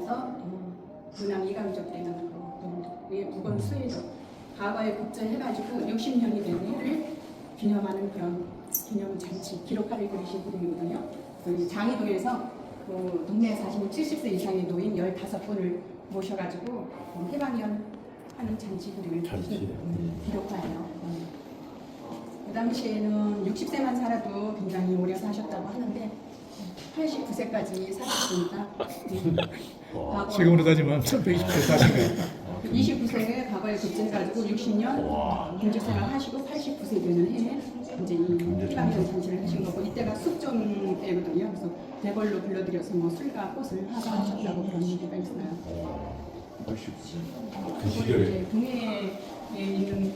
하면서 문양 이강적 되는 이 무건 수의로 과거에 국제해가지고 60년이 된 해를 기념하는 그런 기념잔치 기록화를 그리신 그림이거든요. 여기 장이동에서 동네에 사시는 70세 이상의 노인 15분을 모셔가지고 해방연 하는 잔치 그림을 기록화해요. 그 당시에는 60세만 살아도 굉장히 오래 사셨다고 하는데 89세까지 사셨으니까 지금으로 따지면 1120세 사신 거예요. 29세에 과거에 급진가지고 60년 공직생활 하시고 89세 되는 해에 이제 이 해방연 잔치를 하신 거고, 이때가 숙종 때거든요. 그래서 대궐로 불러들여서 뭐 술과 꽃을 하사하셨다고 그런 얘기가 있어요. 그 시절에 동해에 있는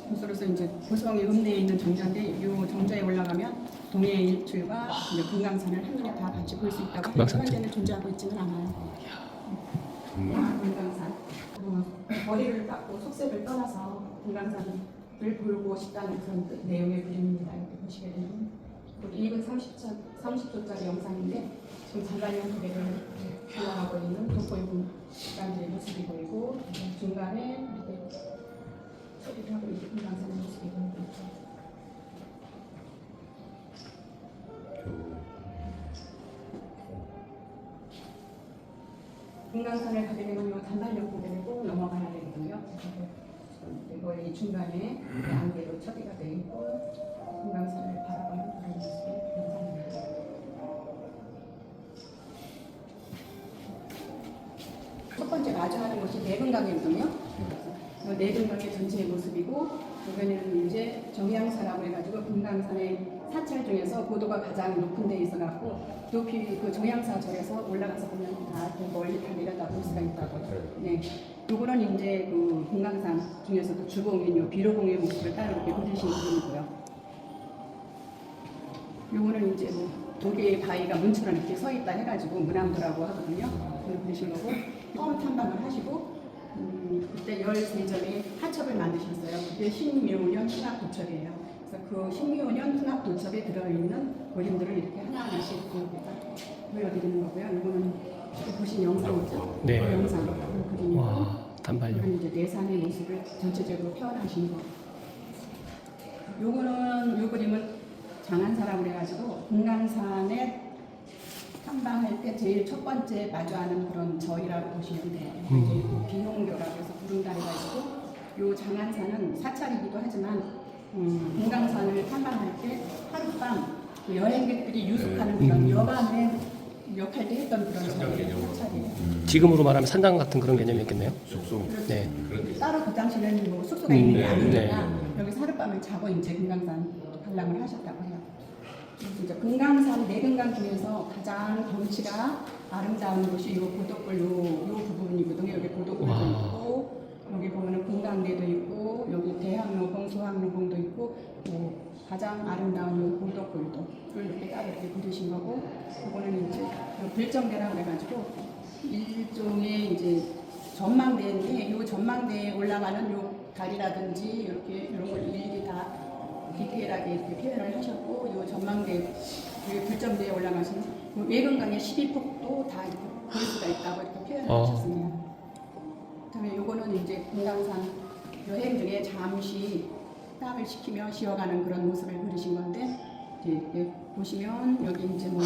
곳으로서 이제 고성의 읍내에 있는 정자인데, 이 정자에 올라가면 동해 일출과 이제 금강산을 한눈에 다 같이 볼 수 있다고. 현재는 존재하고 있지는 않아요. 금강산. 머리를 깎고 속색을 떠나서 금강산을 보고 싶다는 그런 내용의 그림입니다. 이렇게 보시게 되면 1분 30초짜리 영상인데 지금 장관령 고개를 올라가고 있는 독보이군 국가들의 모습이 보이고, 중간에 이렇게 처리를 하고 있는 금강산의 모습이 보이고 있죠. 금강산을 가게 되면 이 단발령 고개를 꼭 넘어가야 되거든요. 이거의 중간에 안개로 처리가 되어 있고 금강산을 바라보는 그런 모습의 영상입니다. 첫 번째 마주하는 곳이 내근강이거든요. 내근강의 전체의 모습이고, 여기는 이제 정양사라고 해가지고 금강산의 사찰 중에서 고도가 가장 높은 데 있어갖고 높이 그 정양사절에서 올라가서 보면 다 멀리 다 내려다볼 수가 있다고. 네, 요거는 이제 그 금강산 중에서도 주봉인 요 비로봉의 모습을 따로 이렇게 그리신 그림이고요. 요거는 이제 뭐 두 개의 바위가 문처럼 이렇게 서 있다 해가지고 문암도라고 하거든요. 그걸 그리신 거고, 처음 탐방을 하시고 그때 13점의 하첩을 만드셨어요. 그게 신묘년 hun학도첩이에요. 그래서 그 신묘년 hun학도첩에 들어있는 그림들을 이렇게 하나하나씩 보여드리는 거고요. 이거는 보신 영상이죠. 네. 그 영상 그림이고, 와, 단발령. 이건 이제 내산의 모습을 전체적으로 표현하신 거. 요거는 요 그림은 장안사라고 그래가지고 금강산에 탐방할 때 제일 첫 번째 마주하는 그런 절이라고 보시면 돼요. 이제 비홍교라고 해서 구름다리가 있고, 요 장안산은 사찰이기도 하지만 금강산을 탐방할 때 하룻밤 그 여행객들이 유숙하는 그런 여관의 역할도 했던 그런 절이에요. 사찰이에요. 지금으로 말하면 산장 같은 그런 개념이었겠네요. 숙소 네. 따로 그 당시에는 뭐 숙소가 있는 게 아니니까 네. 여기서 하룻밤을 자고 이제 금강산 관람을 하셨다고 해요. 이제 금강산 내금강 중에서 가장 경치가 아름다운 곳이 요 고덕골 요 부분이거든요. 여기 고덕골도 있고, 여기 보면은 금강대도 있고, 여기 대학로봉, 소학로봉도 있고, 가장 아름다운 요 고덕골도 이렇게 따로 이렇게 그리신 거고, 그거는 이제 불정대라고 해가지고 일종의 이제 전망대인데, 요 전망대에 올라가는 요 다리라든지 이렇게 이런 걸 일일이 다 디테일하게 이렇게 표현을 하셨고, 이 전망대, 불정대에 올라가신 외근강의 12폭도 다 볼 수가 있다고 이렇게 표현을 하셨습니다. 그다음에 요거는 이제 금강산 여행 중에 잠시 땀을 식히며 쉬어가는 그런 모습을 그리신 건데, 이제 보시면 여기 이제 뭐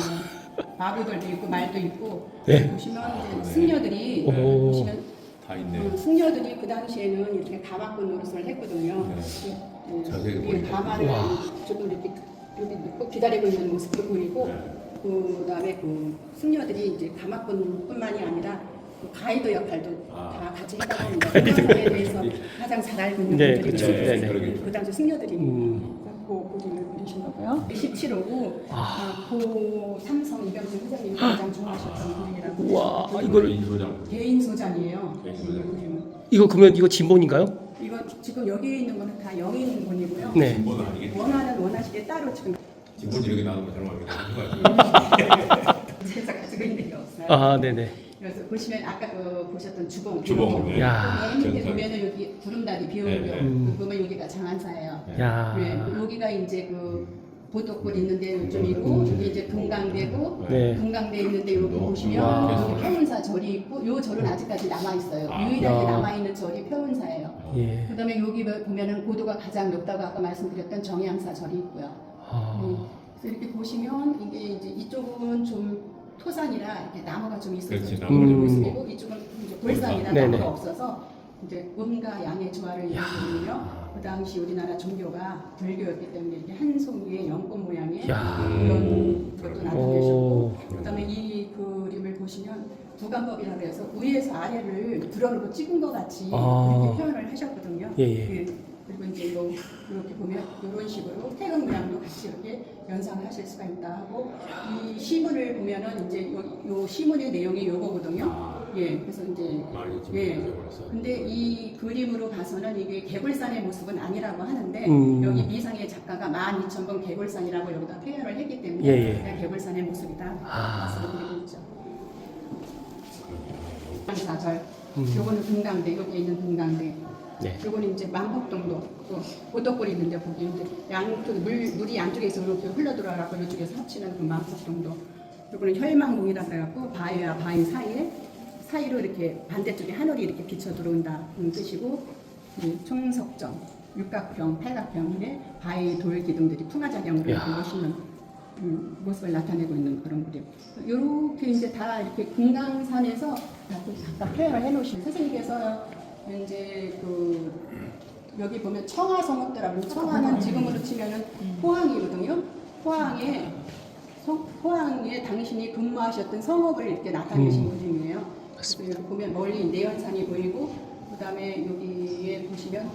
마구들도 있고 말도 있고, 네. 보시면 이제 승려들이 보시면 다 있네. 승려들이 그 당시에는 이렇게 가마꾼 노릇을 했거든요. 자세히 보니까. 가마를 조금 이렇게 놓고 기다리고 있는 모습도 보이고, 그다음에 그 승려들이 이제 가마꾼뿐만이 아니라 그 가이드 역할도 다 같이 했다고 합니다. 금강산에 대해서 가장 잘 알고 있는 네, 분들이 그렇죠. 네, 네. 그 당시 승려들이 그 그림을 그리신 거고요. 17호고 고 삼성 이병준 회장님이 가장 좋아하셨던 그림이라고. 와, 이걸 개인 소장. 개인 소장이에요. 개인 소장. 이 그림은. 이거 그러면 이거 진본인가요? 이거 지금 여기 있는 거는 다 영인본이고요. 네. 진보는 아니겠지. 원하시게 따로 지금 진보는 이렇게 나오는 거 잘못 제가 가지고 있는 게 없어요. 아, 네네. 그래서 보시면 아까 보셨던 주봉. 주봉, 네. 야. 맨 밑에 보면은 여기 구름다리 비오는 네, 거. 네. 보면 여기가 장안사예요. 야. 네, 여기가 이제 그 보도골 있는데 요즘이고 여기 이제 금강대고 네. 금강대 있는데 여기 보시면 와. 여기 표운사 절이 있고 요 절은 아직까지 남아 있어요. 유일하게 야. 남아 있는 절이 표운사예요. 예. 그다음에 여기 보면은 고도가 가장 높다고 아까 말씀드렸던 정양사 절이 있고요. 아. 그래서 이렇게 보시면 이게 이제 이쪽은 좀 토산이라 이렇게 나무가 좀 있어서 그렇지, 좋은 나무가 모습이고 이쪽은 이제 골산이라 네네. 나무가 없어서 이제 음과 양의 조화를 이루거든요. 그 당시 우리나라 종교가 불교였기 때문에 이렇게 한 송이의 연꽃 모양의 야. 이런 것도 오. 나타내셨고 그다음에 이 그림을 보시면 부관법이라고 해서 위에서 아래를 불어르고 찍은 것 같이 아. 이렇게 표현을 하셨거든요. 예, 예. 예. 그리고 이제 이렇게 보면 이런 식으로 태극 모양도 같이 이렇게 연상을 하실 수가 있다 하고 이 시문을 보면은 이제 요 시문의 내용이 요거거든요. 예, 그래서 이제 많이 좀 예. 잊어버렸어. 근데 이 그림으로 봐서는 이게 개골산의 모습은 아니라고 하는데 여기 미상의 작가가 12,000번 개골산이라고 여기다 표현을 했기 때문에 예, 예. 그냥 개골산의 모습이다 아. 말씀드리고 있죠. 사절. 요거는 금강대 여기 있는 금강대. 네. 요거는 이제 만복동도 또 보도골이 있는데 거기 이제 양쪽 물이 양쪽에서 이렇게 흘러 들어가고 이쪽에서 합치는 그 만복동도. 요거는 혈망봉이라고 해갖고 바위와 바위 사이로 이렇게 반대쪽에 하늘이 이렇게 비쳐 들어온다 그런 뜻이고 총석정 육각형 팔각형의 바위 돌 기둥들이 풍화작용으로 이렇게 멋있는 모습을 나타내고 있는 그런 그림. 이렇게 이제 다 이렇게 금강산에서 각각 표현을 해놓으신 선생님께서 이제 그 여기 보면 청하 성읍대라고 청하는 지금으로 치면은 포항이거든요. 포항에 당신이 근무하셨던 성읍을 이렇게 나타내신 그림이에요. 그래서 여기 보면 멀리 내연산이 보이고 그다음에 여기에 보시면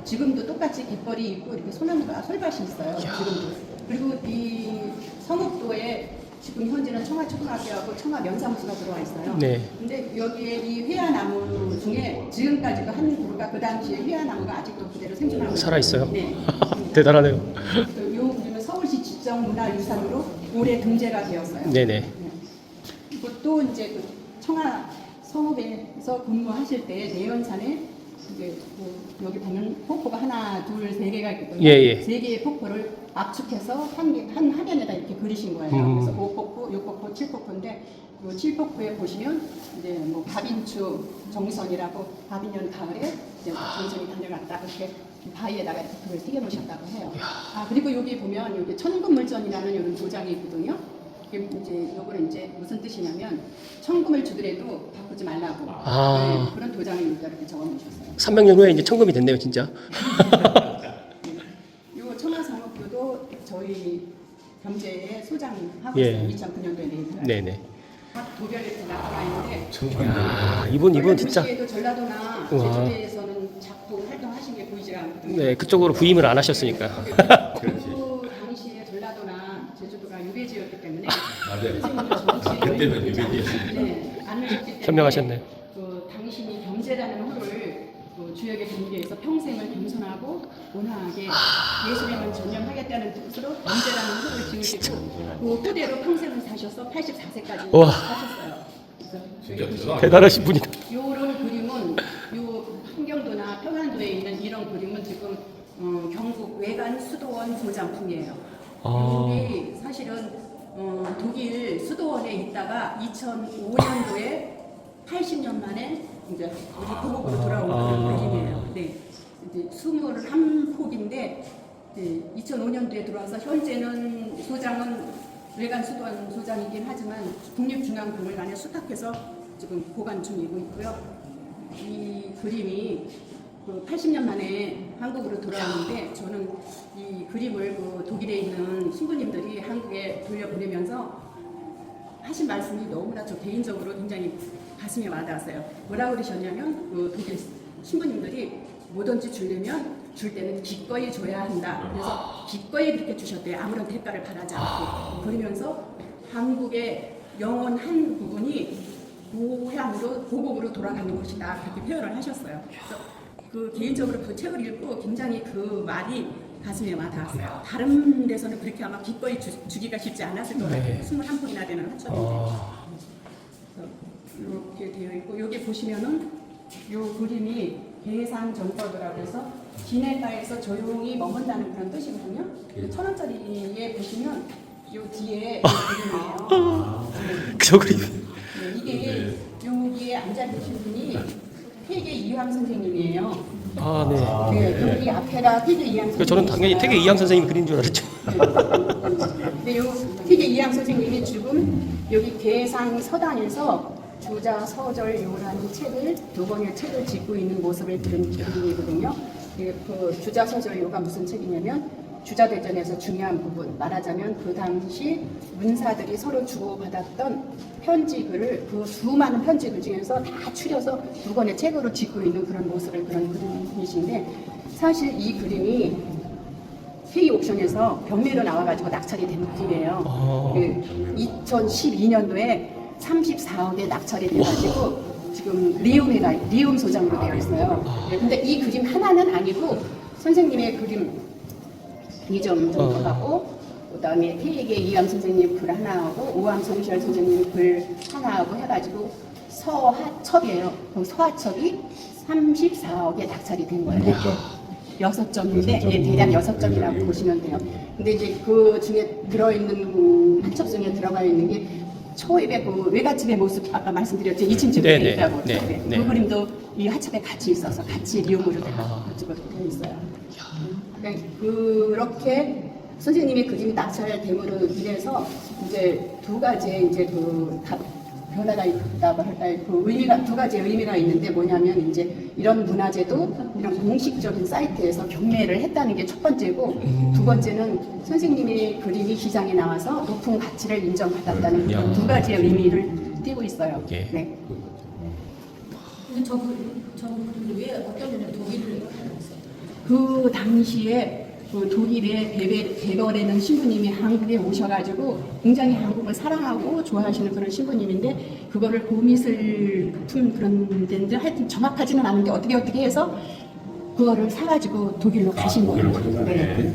지금도 똑같이 갯벌이 있고 이렇게 소나무가 솔밭이 있어요. 지금도. 그리고 이 성읍도에 지금 현재는 청하초등학교하고 청하면사무소가 들어와 있어요. 네. 근데 여기에 이 회화나무 중에 지금까지도 한 그루가 그 당시에 회화나무가 아직도 그대로 생존하고 살아 있어요? 네. 대단하네요. 요 그림은 서울시 지정문화유산으로 올해 등재가 되었어요. 네네. 그리고 또 이제 그 청하 성읍에서 근무하실 때 내연산에 이제 여기 보면 폭포가 하나, 둘, 세 개가 있거든요. 예, 예. 세 개의 폭포를 압축해서 한 화면에다 이렇게 그리신 거예요. 그래서 5폭포, 6폭포, 7폭포인데 이 7폭포에 보시면 이제 뭐 가빈추 정선이라고 가빈년 가을에 이제 정선이 다녀갔다 그렇게 바위에다가 이렇게 글을 새겨 놓으셨다고 해요. 아 그리고 여기 보면 여기 천금물전이라는 이런 도장이 있거든요. 이게 이제 요거는 이제 무슨 뜻이냐면 천금을 주더라도 바꾸지 말라고 아. 네, 그런 도장을 여기다 이렇게 적어 놓으셨어요. 300년 후에 이제 천금이 됐네요, 진짜. 요 청하성읍교도 저희 경제에 소장하고 예. 있어요. 2009년도에 내입을. 네네. 각 도별이 이렇게 나타나 있는데 야, 이분 진짜. 도시에도 전라도나 우와. 제주도에서는 자꾸 활동하시는 게 보이지가 않거든요. 네, 그쪽으로 부임을 안 하셨으니까. 그 당시에 전라도나 제주도가 유배지였기 때문에 맞아요. 선생님도 정치에 그때는 유배지였어요. 네, 안 하셨기 때문에 현명하셨네요. 그 당신이 경제라는 호를 그 주역에 등기해서 평생을 겸손하고 온화하게 예술에만 전념하겠다는 뜻으로 경제라는 호를 지으시고 그 호대로 평생을 사셔서 84세까지 우와. 사셨어요. 그래서 진짜 여기 대단하다. 대단하신 분이다. 요런 그림은 요 한경도나 평안도에 있는 이런 그림은 지금 경북 외관 수도원 소장품이에요. 아. 여기 사실은 독일 수도원에 있다가 2005년도에 80년 만에 이제 우리 고국으로 돌아온 그런 그림이에요. 네, 이제 21폭인데 2005년도에 들어와서 현재는 소장은 외관 수도원 소장이긴 하지만 국립중앙박물관에 수탁해서 지금 보관 중이고 있고요. 이 그림이 그 80년 만에 한국으로 돌아왔는데 저는 이 그림을 그 독일에 있는 신부님들이 한국에 돌려보내면서 하신 말씀이 너무나 저 개인적으로 굉장히 가슴에 와닿았어요. 뭐라고 그러셨냐면 그 독일 신부님들이 뭐든지 주려면 줄 때는 기꺼이 줘야 한다. 그래서 기꺼이 그렇게 주셨대요. 아무런 대가를 바라지 않고. 그러면서 한국의 영원한 부분이 고향으로 고국으로 돌아가는 것이다. 그렇게 표현을 하셨어요. 그래서 그 개인적으로 그 책을 읽고 굉장히 그 말이 가슴에 와닿았어요. 다른 데서는 그렇게 아마 기꺼이 주기가 쉽지 않았을 것 같아요. 네. 21폭이나 되는 화초인데. 이렇게 되어 있고 여기 보시면은 요 그림이 계산 전법이라고 해서 기내가에서 조용히 머문다는 그런 뜻이거든요. 1,000원짜리에 보시면 요 뒤에 그림이에요. 저 그림. 네, 이게 여기에 앉아 계신 분이 태계 이황 선생님이에요. 아, 네. 네, 여기 앞에가 태계 이황 선생님. 저는 당연히 태계 이양 선생님 그린 줄 알았죠. 근데 요 태계 이황 선생님이 지금 여기 계상 서당에서 주자 서절 요라는 책을 두 권의 책을 짓고 있는 모습을 그린 그림이거든요. 그 주자 서절 요가 무슨 책이냐면 주자대전에서 중요한 부분 말하자면 그 당시 문사들이 서로 주고받았던 편지글을 그 수많은 편지글 중에서 다 추려서 두 권의 책으로 짓고 있는 그런 모습을 그런 그림이신데 사실 이 그림이 K 옥션에서 경매로 나와가지고 낙찰이 된 그림이에요. 2012년도에 34억에 낙찰이 돼가지고 지금 리움 소장으로 되어 있어요. 근데 이 그림 하나는 아니고 선생님의 그림 2점 정도 하고 그다음에 태계 이암 선생님 글 하나 하고 오암 송시열 선생님 글 하나 하고 해가지고 서하첩이에요. 그 서하첩이 34억에 낙찰이 된 거예요. 이렇게 6점인데 대략 6점이라고 보시면 돼요. 근데 이제 그 중에 들어있는 하첩 중에 들어가 있는 게 초입의 그 외갓집의 모습 아까 말씀드렸죠. 2층 집에 네, 있다고. 네, 네, 네. 그 그림도 이 하첩에 같이 있어서 같이 리움으로 가지고 되어 있어요. 그러니까 그렇게 선생님의 그림이 낙찰됨으로 인해서 이제 두 가지의 이제 그 변화가 있다고 할까요? 그 의미가 두 가지의 의미가 있는데 뭐냐면 이제 이런 문화재도 이런 공식적인 사이트에서 경매를 했다는 게 첫 번째고 두 번째는 선생님의 그림이 시장에 나와서 높은 가치를 인정받았다는 그런 두 가지의 의미를 띠고 있어요. 예. 네. 근데 저 그림이 왜 어떤 면에 독일을 했어요? 그 당시에 그 독일의 베버레는 신부님이 한국에 오셔가지고 굉장히 한국을 사랑하고 좋아하시는 그런 신부님인데 그거를 고미술품 그런 데인데 하여튼 정확하지는 않은데 어떻게 해서 그거를 사가지고 독일로 가신 거예요. 네.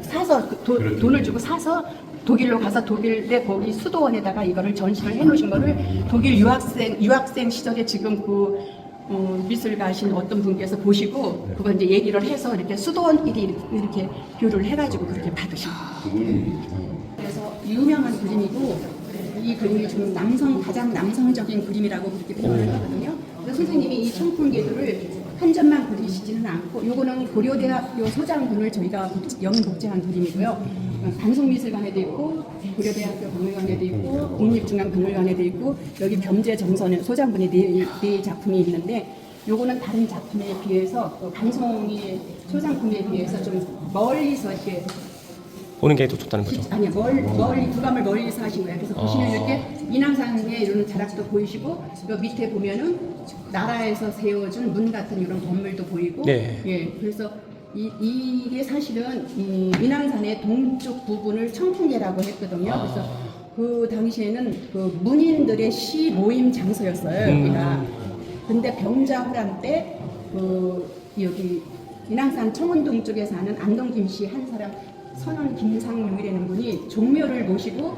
사서 돈을 주고 사서 독일로 가서 독일의 거기 수도원에다가 이거를 전시를 해놓으신 거를 독일 유학생 시절에 지금 그 미술가신 어떤 분께서 보시고 그걸 이제 얘기를 해서 이렇게 수도원끼리 이렇게 교류를 해가지고 그렇게 받으신 거예요. 그래서 유명한 그림이고 이 그림이 좀 가장 남성적인 그림이라고 그렇게 표현을 하거든요. 그래서 선생님이 이 청풍계도를 한 점만 그리시지는 않고 요거는 고려대학교 소장군을 저희가 영국제한 그림이고요. 방송미술관에도 있고 고려대학교 박물관에도 있고 국립중앙박물관에도 있고 여기 겸재정선에 소장군의 네 작품이 있는데 요거는 다른 작품에 비해서 방송의 소장품에 비해서 좀 멀리서 이렇게 보는 게 더 좋다는 거죠. 아니요, 멀리 두감을 멀리서 하신 거예요. 그래서 보시면 이렇게 인왕산의 이런 자락도 보이시고 요 밑에 보면은 나라에서 세워준 문 같은 이런 건물도 보이고, 네. 예, 그래서 이게 사실은 인왕산의 동쪽 부분을 청풍계라고 했거든요. 그래서 그 당시에는 그 문인들의 시 모임 장소였어요. 여기가. 근데 병자호란 때 여기 인왕산 청운동 쪽에 사는 안동 김씨 한 사람 선원 김상용이라는 분이 종묘를 모시고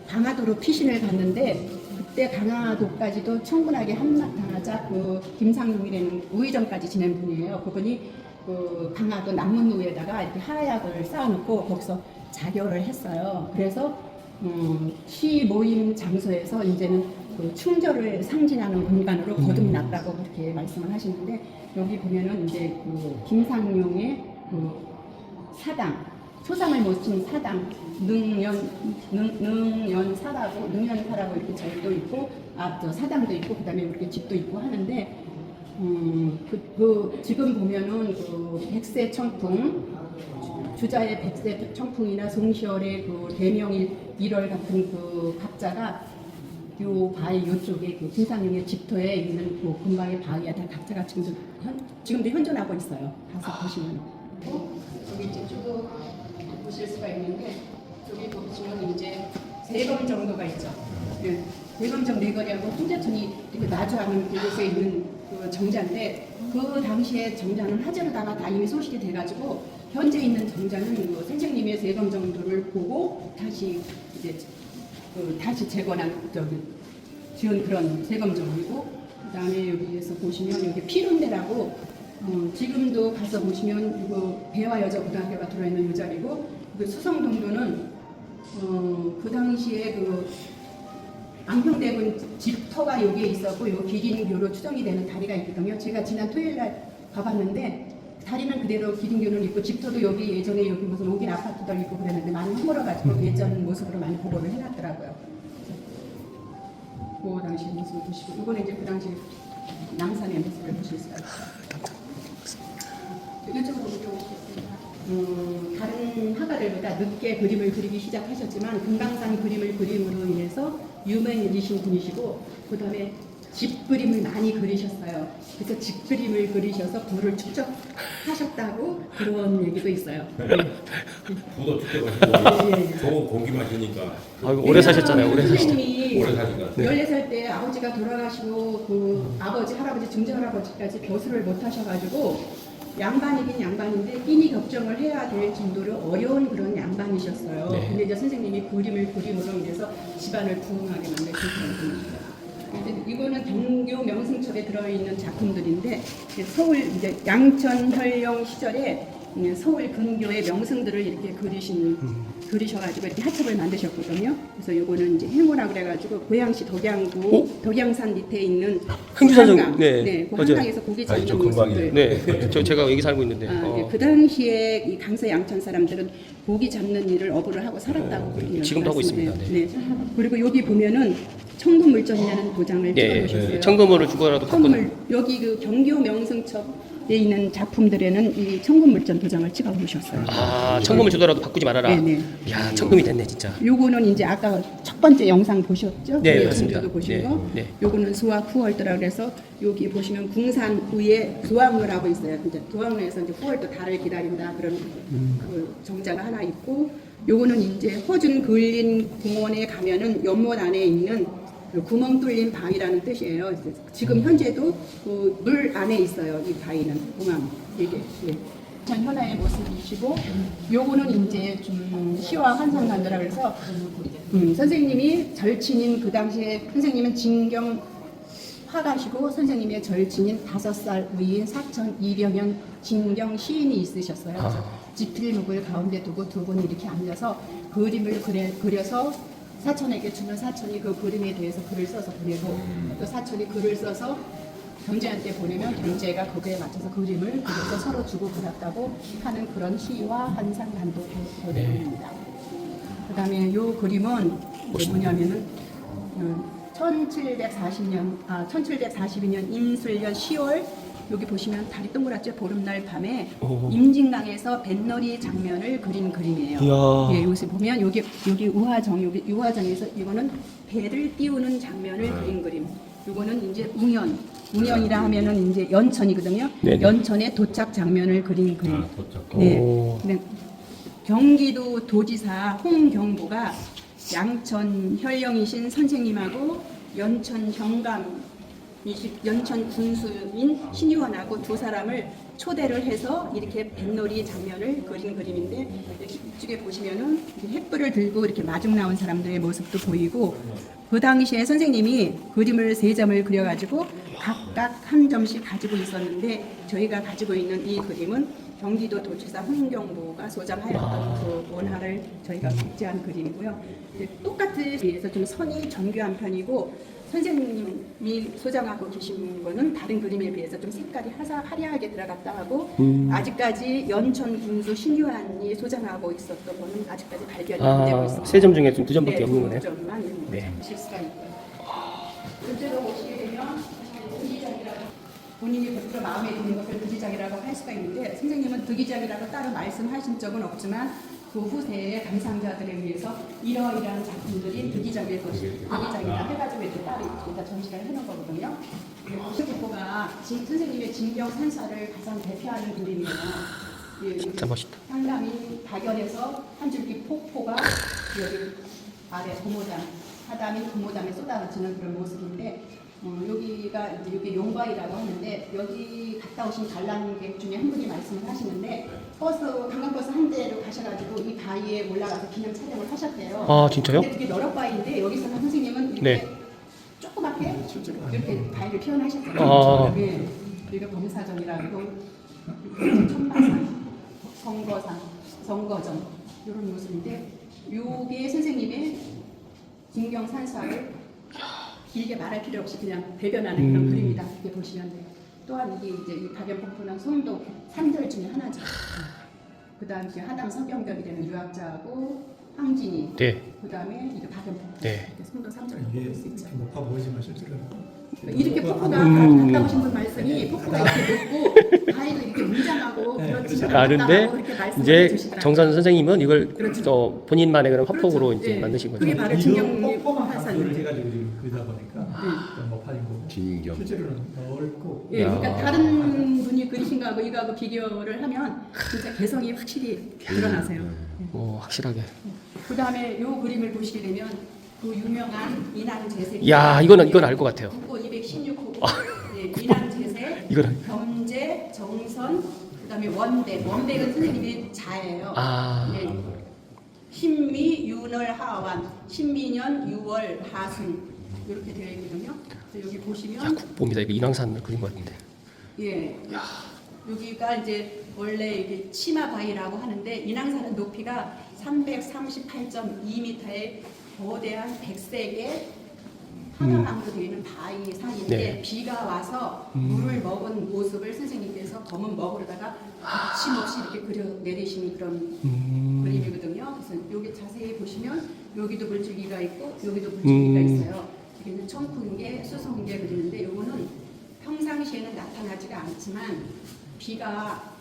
강화도로 피신을 갔는데 그때 강화도까지도 청군하게 함락당하자 그 김상용이라는 우의정까지 지낸 분이에요. 그분이 그 강화도 남문루에다가 이렇게 하약을 쌓아놓고 거기서 자결을 했어요. 그래서 시 모임 장소에서 이제는 그 충절을 상징하는 공간으로 거듭났다고 그렇게 말씀을 하시는데 여기 보면은 이제 그 김상용의 그 사당 초상을 모신 사당 능연사라고 이렇게 절도 있고 저 사당도 있고 그다음에 이렇게 집도 있고 하는데 지금 보면은 그 백세 청풍 주자의 백세 청풍이나 송시열의 그 대명일 1월 같은 그 각자가 요 바위 요쪽에 그 김상용의 집터에 있는 그 근방의 바위에 다 각자가 지금도 현존하고 있어요. 가서 보시면 여기 이제 쭉 보실 수가 있는데 여기 보시면 이제 세검 정도가 있죠. 네. 세검정 네거리하고 홍제천이 이렇게 마주하는 곳에 있는 그 정자인데 그 당시에 정자는 화재로 다 이미 소실이 돼가지고 현재 있는 정자는 그 선생님의 세검 정도를 보고 다시 이제 다시 재건한 지은 그런 세검정이고 그다음에 여기에서 보시면 여기 피룬대라고 지금도 가서 보시면 이거 배화 여자 고등학교가 들어있는 이 자리고 그 수성동교는 그 당시에 그 안평대군 집터가 여기에 있었고 요 기린교로 추정이 되는 다리가 있거든요. 제가 지난 토요일 날 가봤는데 다리는 그대로 기린교는 있고 집터도 여기 예전에 여기 무슨 옥인 아파트들 있고 그랬는데 많이 허물어가지고 예전 모습으로 많이 보고를 해놨더라고요. 그 당시 모습을 보시고 이거는 이제 그 당시 남산의 모습을 보실 수가 있어요. 이쪽으로 보겠습니다. 다른 화가들보다 늦게 그림을 그리기 시작하셨지만 금강산 그림을 그림으로 인해서 유명해지신 분이시고 그 다음에 집 그림을 많이 그리셨어요. 그래서 집 그림을 그리셔서 부를 축적하셨다고 그런 얘기도 있어요. 부도 축제가 예. 좋은 공기 마시니까 아이고, 오래 사셨잖아요. 오래 사셨잖아요. 선생님이 오래 사니까. 14살 때 아버지가 돌아가시고 그 아버지, 할아버지, 증조할아버지까지 교수를 못 하셔가지고 양반이긴 양반인데 끼니 걱정을 해야 될 정도로 어려운 그런 양반이셨어요. 네. 근데 이제 선생님이 그림을 그림으로 인해서 집안을 부흥하게 만든 그런 분이시죠. 이거는 경교 명승첩에 들어있는 작품들인데 서울 이제 양천 현령 시절에 서울 근교의 명승들을 이렇게 그리셔가지고 이렇게 하첩을 만드셨거든요. 그래서 이거는 이제 행호라 그래가지고 고양시 덕양구 덕양산 밑에 있는 행주산성, 한강, 네, 그 맞아요. 한강에서 고기 잡는 이쪽 모습들. 네, 제가 여기 살고 있는데. 네, 그 당시에 이 강서 양천 사람들은 고기 잡는 일을 업으로 하고 살았다고 그렇게 지금도 하고 있습니다. 네. 그리고 여기 보면은 청금물전이라는 도장을 예, 찍어보셨어요. 청금물을 주고라도 청금물 여기 그 경교 명승첩에 있는 작품들에는 이 청금물전 도장을 찍어보셨어요. 아, 청금을 주더라도 바꾸지 말아라. 네네. 야, 청금이 됐네 진짜. 요거는 이제 아까 첫 번째 영상 보셨죠? 네, 그 맞습니다. 도 보신 네, 거. 네. 요거는 수학 후월도라 그래서 여기 보시면 궁산 위에 도항로라고 있어요. 이제 도항로에서 이제 후월도 달을 기다린다 그런 그 정자가 하나 있고, 요거는 이제 허준 근린 공원에 가면은 연못 안에 있는 그 구멍 뚫린 바위라는 뜻이에요. 지금 현재도 그 물 안에 있어요. 이 바위는 공항 이게. 예. 전 현아의 모습이시고, 요거는 이제 좀 시와 환상관도라 그래서 선생님이 절친인 그 당시에 선생님은 진경 화가시고 선생님의 절친인 5살 위인 사천 이병현 진경 시인이 있으셨어요. 그래서 지필목을 가운데 두고 두 분이 이렇게 앉아서 그림을 그려서 사촌에게 주면 사촌이 그 그림에 대해서 글을 써서 보내고 또 사촌이 글을 써서 경제한테 보내면 경제가 거기에 맞춰서 그림을 그려서 서로 주고 받았다고 하는 그런 시와 환상관도 그림입니다. 그 다음에 이 그림은 뭐냐면은 1742년 임술년 10월 여기 보시면 달이 동그랗죠? 보름날 밤에 임진강에서 뱃놀이 장면을 그린 그림이에요. 이야. 예, 여기 보면 여기 우화정에서 이거는 배를 띄우는 장면을 그린 그림. 이거는 이제 웅연이라 하면은 이제 연천이거든요. 네네. 연천의 도착 장면을 그린 그림. 도착. 네. 오. 네. 경기도 도지사 홍경보가 양천 현령이신 선생님하고 연천 연천 군수인 신유원하고 두 사람을 초대를 해서 이렇게 뱃놀이 장면을 그린 그림인데, 이쪽에 보시면은 횃불을 들고 이렇게 마중 나온 사람들의 모습도 보이고, 그 당시에 선생님이 그림을 3점을 그려가지고 각각 한 점씩 가지고 있었는데, 저희가 가지고 있는 이 그림은 경기도 도지사 홍경보가 소장하였던 그 원화를 저희가 복제한 그림이고요. 똑같이 비해서 좀 선이 정교한 편이고, 선생님이 소장하고 계신 거는 다른 그림에 비해서 좀 색깔이 화려하게 들어갔다 하고, 아직까지 연천 군수 신유한이 소장하고 있었던 거는 아직까지 발견이 안 되고 있습니다. 3점 중에 좀 2점밖에 없는 거네요. 2점만 네. 보실 수가 있고요. 실제로 보시게 되면 득이작이라고 본인이 별로 마음에 드는 것을 득이작이라고 할 수가 있는데, 선생님은 득이작이라고 따로 말씀하신 적은 없지만 그 후세의 감상자들에 의해서 이러이러한 작품들이 득이작의 득이작이라 해가지고 이렇게 따로 이렇게 전시를 해놓은 거거든요. 고시국보가 선생님의 진경 산사를 가장 대표하는 그림이에요. 진짜 멋있다. 상담이 박연에서 한 줄기 폭포가 여기 아래 고모담, 하담이 고모담에 쏟아지는 그런 모습인데, 여기가 이제 여기 용바위라고 하는데, 여기 갔다 오신 관람객 중에 한 분이 말씀을 하시는데, 관광버스 한 대로 가셔가지고 이 바위에 올라가서 기념 촬영을 하셨대요. 아, 진짜요? 근데 그게 너럭바위인데 여기서는 선생님은 이렇게 네. 조그맣게 이렇게 바위를 표현하셨어요. 아. 네. 여기가 검사정이라고 천마상, 선거상, 선거정 이런 모습인데 요게 선생님의 군경산사를 길게 말할 필요 없이 그냥 대변하는 그런 그림이다 이렇게 보시면 돼요. 또한 이게 이제 이 박연폭포는 송도 3절 중에 하나죠. 그다음 이제 하남 서경ገብ이 되는 유학자하고 황진이. 네. 그다음에 이게 박연폭포. 네. 이렇게 송도 3절 이게 볼수 있죠. 높아 보이지만 실제로 이렇게 폭포가 갔다 오신 분 말씀이 폭포가 이렇게 높고 바위도 이렇게 웅장하고 네, 그렇지 다른데 이제 정선 선생님은 이걸 그렇죠. 또 본인만의 그런 화폭으로 그렇죠. 이제 네. 만드신 거죠. 그게 바로 이거 진경 뻑뻑한 각도를 화산인데. 해가지고 지금 그리다 보니까 좀 높아진 거고 진경. 실제로는 넓고 예, 그러니까 야. 다른 분이 그리신 거하고 이거하고 비교를 하면 진짜 개성이 확실히 드러나세요. 확실하게. 그 다음에 요 그림을 보시게 되면 그 유명한 인왕재색. 야, 이건 알 것 같아요. 국보 216호. 예, 인왕재색, 이건 겸재, 정선, 그다음에 원백. 원백은 선생님의 자예요. 아. 예. 신미, 윤월, 하완, 신미년, 유월, 하순 이렇게 되어 있거든요. 그래서 여기 보시면 야, 국보입니다. 이거 인왕산 그린 것 같은데. 예. 여기가 이제 원래 이게 치마바위라고 하는데 인왕산은 높이가 338.2m의 거대한 백색의 화강암으로 되어 있는 바위 산인데 네. 비가 와서 물을 먹은 모습을 선생님께서 검은 먹으로다가 거침없이 이렇게 그려 내리신 그런 그림이거든요. 그래서 여기 자세히 보시면 여기도 물줄기가 있고 여기도 물줄기가 있어요. 여기는 청풍계, 수성계 그리는데 요거는 평상시에는 나타나지가 않지만 비가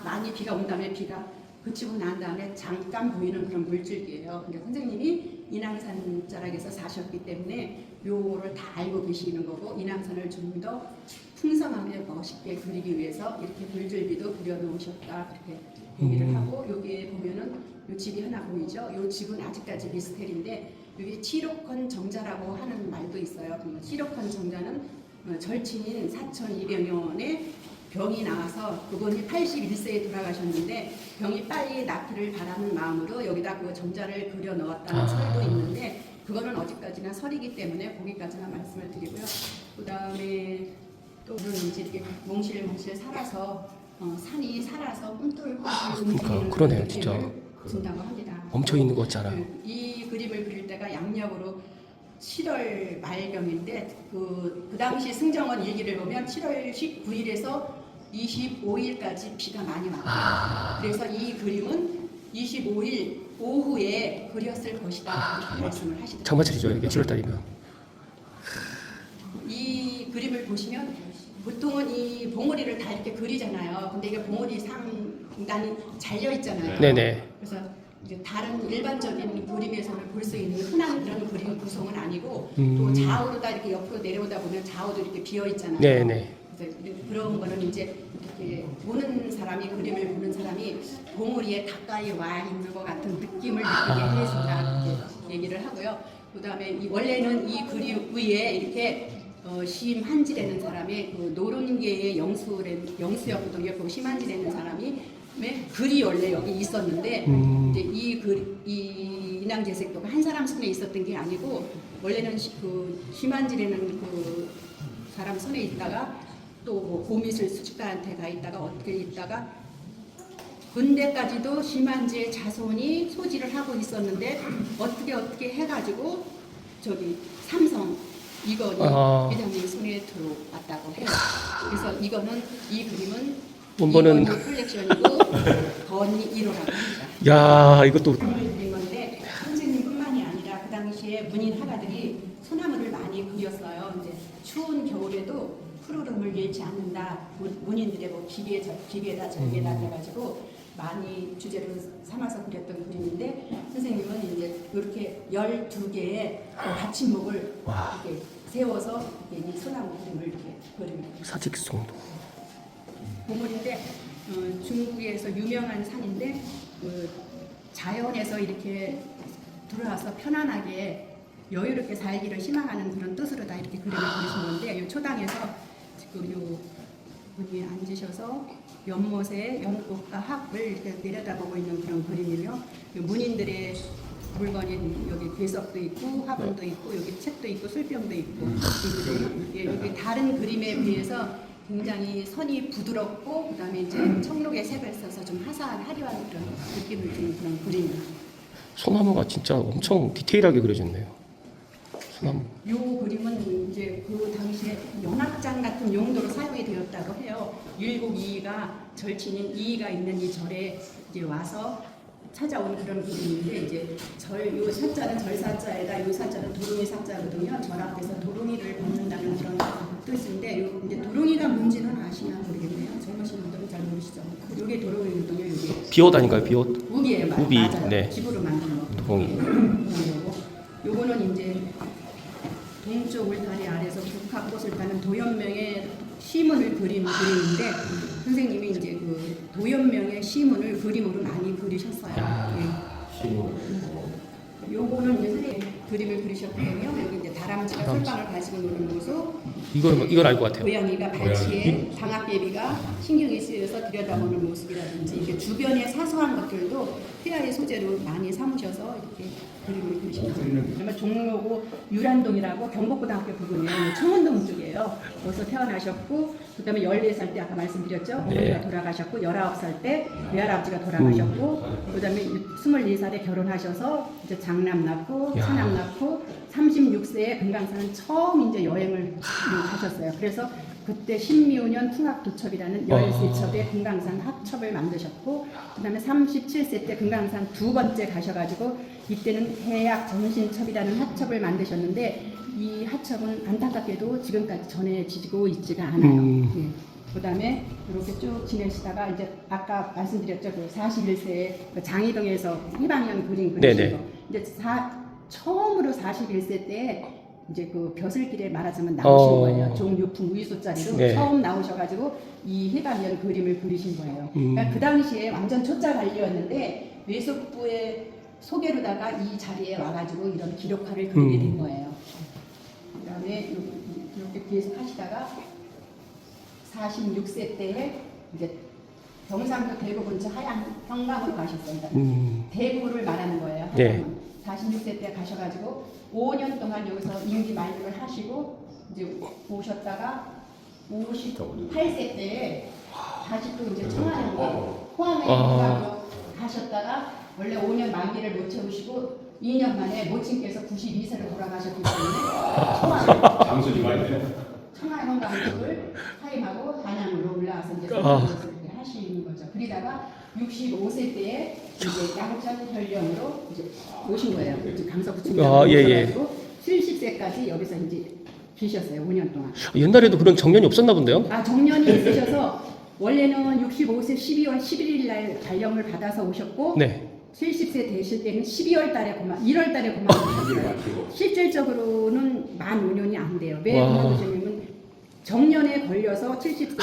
많이 비가 온 다음에 비가 그치고 난 다음에 잠깐 보이는 그런 물줄기예요. 근데 선생님이 인왕산 자락에서 사셨기 때문에 요거를 다 알고 계시는 거고 인왕산을 좀 더 풍성하게 멋있게 그리기 위해서 이렇게 물줄기도 그려놓으셨다 그렇게 얘기를 하고 여기에 보면은 요 집이 하나 보이죠? 요 집은 아직까지 미스테리인데 여기 칠옥헌 정자라고 하는 말도 있어요. 칠옥헌 정자는 절친인 4200년에 병이 나와서 그분이 81세에 돌아가셨는데 병이 빨리 낫기를 바라는 마음으로 여기다 그 정자를 그려 넣었다는 설도 있는데 그거는 어디까지나 설이기 때문에 거기까지나 말씀을 드리고요. 그 다음에 또 우리는 이제 이렇게 몽실몽실 살아서 산이 살아서 꿈틀꿈틀 움직이는 그러네요, 진짜. 느낌을 준다고 합니다. 멈춰 있는 것 같잖아. 이 그림을 그릴 때가 양력으로 7월 말경인데 그 당시 승정원 일기를 보면 7월 19일에서 25일까지 비가 많이 왔어요. 그래서 이 그림은 25일 오후에 그렸을 것이다 이렇게 말씀을 하시더라고요. 장마철이죠, 이게 7월달이면. 이 그림을 보시면 보통은 이 봉우리를 다 이렇게 그리잖아요. 근데 이게 봉우리 상단이 잘려 있잖아요. 네네. 그래서 이제 다른 일반적인 그림에서는 볼 수 있는 흔한 그런 그림 구성은 아니고 또 좌우로 다 이렇게 옆으로 내려오다 보면 좌우도 이렇게 비어 있잖아요. 네네. 그래서 그런 거는 이제 이렇게 보는 사람이 그림을 보는 사람이 봉우리에 가까이 와 있는 것 같은 느낌을 느끼게 해준다 이렇게 얘기를 하고요. 그다음에 원래는 이 그림 위에 이렇게 심한지라는 사람의 그 노론계의 영수였거든요. 그 심한지라는 사람이 글이 원래 여기 있었는데 이제 이 인왕재색도가 한 사람 손에 있었던 게 아니고 원래는 그 심한지라는 그 사람 손에 있다가 또뭐 고미술 수집가한테 가 있다가 어떻게 있다가 근대까지도 심한지의 자손이 소지를 하고 있었는데 어떻게 해가지고 저기 삼성 이건이 회장님 손에 들어왔다고 해요. 그래서 이 그림은 원본은 이건희 컬렉션이고 건이 1호라고 합니다. 야, 이것도 그린 건데 선생님뿐만이 아니라 그 당시에 문인 화가들이 소나무를 많이 그렸어요. 이제 추운 겨울에도 푸르름을 잃지 않는다. 문인들의 뭐 기계다 절개다 해가지고 많이 주제로 삼아서 그렸던 그림인데 선생님은 이제 이렇게 12개의 받침목을 이렇게 세워서 이 소나무 그림을 이렇게 그립니다. 사직송도. 보물인데 중국에서 유명한 산인데 그 자연에서 이렇게 들어와서 편안하게 여유롭게 살기를 희망하는 그런 뜻으로 다 이렇게 그림을 그리신 건데 이 초당에서 지금 요 분이 앉으셔서 연못에 연꽃과 합을 이렇게 내려다보고 있는 그런 그림이며 문인들의 물건인 여기 괴석도 있고 화분도 있고 여기 책도 있고 술병도 있고 예, 여기 다른 그림에 비해서 굉장히 선이 부드럽고 그다음에 이제 청록의 색을 써서 좀 화려한 그런 느낌을 주는 그런 그림입니다. 소나무가 진짜 엄청 디테일하게 그려졌네요. 소나무. 요 그림은 이제 그 당시에 연합장 같은 용도로 사용이 되었다고 해요. 율곡 이이가 절친인 이이가 있는 이 절에 이제 와서 찾아온 그런 그림인데 이제 요 사자는 절사자에다 요 사자는 도롱이 사자거든요. 절 앞에서 도롱이를 받는다는 그런 뜻인데 요 이제 도롱이가 뭔지는 아시나 모르겠네요. 젊으신 분들은 잘 모르시죠. 요게 도롱이거든요. 요게 비옷 아닌가요? 비옷? 우비예요. 우비, 맞아요. 네. 집으로 만든 거. 도봉이. 요거는 이제 동쪽 울타리 아래서 국화꽃을 따는 도연명의 시문을 그린 그림인데 선생님이 이제 그 도연명의 시문을 그림으로 많이 그리셨어요. 예. 요거는 이제 선생님 그림을 그리셨거든요. 여기 이제 다람쥐가 솔방을 가지고 노는 모습, 이건 알 것 같아요. 고양이가 발치에 방앗개비가 신경이 쓰여서 들여다보는 모습이라든지 이렇게 주변의 사소한 것들도 회화의 소재로 많이 삼으셔서 이렇게 그림을 그리십니다. 그러면 종로구 유란동이라고 경복고등학교 부근이에요. 청운동 쪽이에요. 거기서 태어나셨고 그다음에 14살 때 아까 말씀드렸죠. 어머니가 돌아가셨고 19살 때 외할아버지가 돌아가셨고 그다음에 24살에 결혼하셔서 이제 장남 낳고 야. 차남 낳고 36세에 금강산은 처음 이제 여행을 가셨어요. 그래서 그때 신미호년 풍악도첩이라는 13첩의 금강산 합첩을 만드셨고 그다음에 37세 때 금강산 두 번째 가셔가지고 이때는 해약 전신첩이라는 합첩을 만드셨는데 이 합첩은 안타깝게도 지금까지 전해지고 있지가 않아요. 예. 그다음에 이렇게 쭉 지내시다가 이제 아까 말씀드렸죠. 그 41세에 그 장희동에서 희방년 그림 그리신 네네. 거. 이제 처음으로 41세 때 이제 그 벼슬길에 말하자면 나오신 거예요. 종유품 우유소짜리로 네. 처음 나오셔가지고 이 해방년 그림을 그리신 거예요. 그러니까 그 당시에 완전 초짜 관리였는데 외숙부의 소개로다가 이 자리에 와가지고 이런 기록화를 그리게 된 거예요. 그다음에 이렇게 계속 하시다가 46세 때에 이제 경상도 대구 근처 하양 형광으로 가셨습니다. 대구를 말하는 거예요. 네. 46세 때 가셔가지고 5년 동안 여기서 임기 만료를 하시고 이제 오셨다가 58세 때 다시 또 이제 청와대로 포항에 가셨다가 원래 5년 만기를 못 채우시고 2년 만에 모친께서 92세로 돌아가셨기 때문에 장수지 말네. 청하의 건강식을 사임하고 단양으로 올라와서 이제 하시는 거죠. 그러다가 65세 때에 이제 양천 현령으로 이제 오신 거예요. 이제 강서구청장으로 오셔가지고 70세까지 여기서 이제 계셨어요. 5년 동안. 옛날에도 그런 정년이 없었나 본데요? 아 정년이 있으셔서 원래는 65세 12월 11일 날 발령을 받아서 오셨고 네. 70세 되실 때는 12월 달에 1월 달에 고만두셨어요. 실질적으로는 만 5년이 안 돼요. 왜 고만두셨냐면 정년에 걸려서 70세를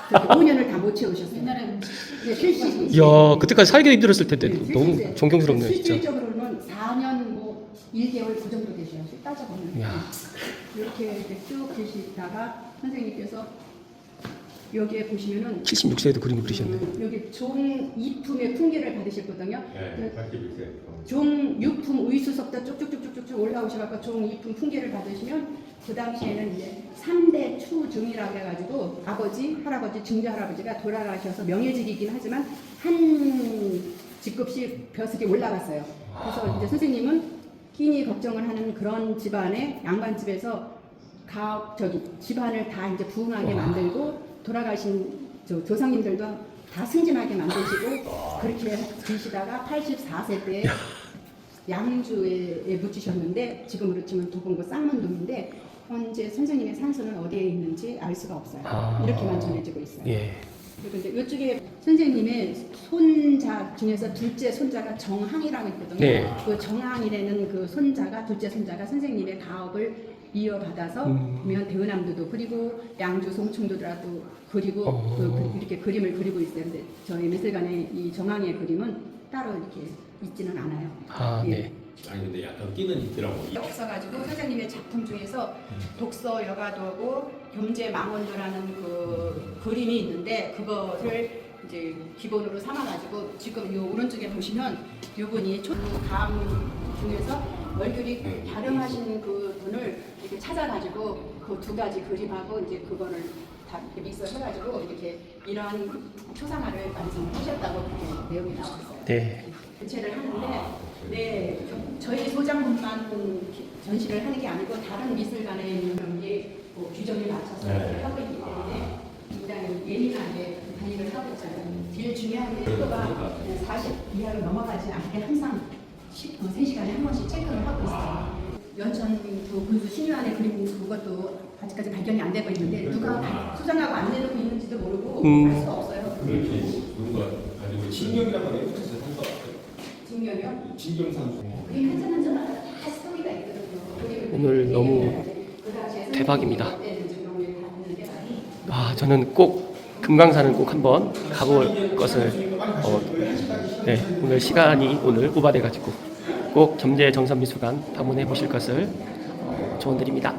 5년을 다 못 채우셨어요. 옛날에 네, 70. 이야, 그때까지 살기 힘들었을 텐데 네, 너무 70세. 존경스럽네요, 진짜. 실질적으로는 4년 뭐 1개월 그 정도 되셔요. 따져보면. 이야. 이렇게 이렇게 쭉 계시다가 선생님께서 여기에 보시면은 76세에도 그림을 그리셨네. 여기 종 이품의 풍계를 받으셨거든요. 네, 81세. 종 육품 의수석도 쭉쭉쭉쭉쭉 올라오셔서 종 이품 풍계를 받으시면 그 당시에는 이제 3대 추중이라고 해가지고 아버지, 할아버지, 증조 할아버지가 돌아가셔서 명예직이긴 하지만 한 직급씩 벼슬이 올라갔어요. 그래서 이제 선생님은 끼니 걱정을 하는 그런 집안의 양반집에서 집안을 다 이제 부흥하게 만들고 돌아가신 조상님들도 다 승진하게 만드시고 그렇게 계시다가 84세 때 양주에 묻히셨는데 지금으로 치면 도봉구 쌍문동인데 현재 선생님의 산소는 어디에 있는지 알 수가 없어요. 이렇게만 전해지고 있어요. 예. 그리고 이제 이쪽에 선생님의 손자 중에서 둘째 손자가 정항이라고 있거든요. 네. 그 정항이라는 그 둘째 손자가 선생님의 가업을 이어받아서 보면 대은암도도 그리고 양주 송충도라도 그리고 이렇게 그림을 그리고 있어요. 근데 저희 미술관의 이 정항의 그림은 따로 이렇게 있지는 않아요. 아, 예. 네. 아니 근데 약간 끼는 있더라고. 없어가지고 선생님의 작품 중에서 독서 여가도하고 겸재 망원도라는 그 그림이 있는데 그거를 이제 기본으로 삼아가지고 지금 이 오른쪽에 보시면 이분이 다음 중에서 얼굴이 갸름하신 그 분을 이렇게 찾아가지고 그 두 가지 그림하고 이제 그거를 다 이렇게 믹스해가지고 이렇게 이런 초상화를 완성하셨다고 그렇게 내용이 나왔어요. 네. 교체를 하는데 네 저희 소장품만 전시를 하는 게 아니고 다른 미술관에 있는 게 규정에 맞춰서 네. 하고 있기 때문에 굉장히 예민하게 관리를 하고 있잖아요. 제일 중요한 게 속도가 40 이하로 넘어가지 않게 항상 3시간에 한 번씩 체크를 하고 있어요. 연천구 군수 신유안에 그림 그것도 아직까지 발견이 안 되고 있는데 누가 수정하고 안 내놓고 있는지도 모르고 알 수가 없어요. 그렇게 누군가 가지고 진경이라고 하는 것에서 한것 같아요. 증명이요? 진경상수. 그림 한 점 한 점마다 다 스토리가 있거든요. 오늘 너무 대박입니다. 아, 저는 꼭 금강산은 꼭 한번 가볼 것을 네, 오늘 시간이 오늘 오바돼 가지고 꼭 겸재 정선미술관 방문해 보실 것을 조언드립니다.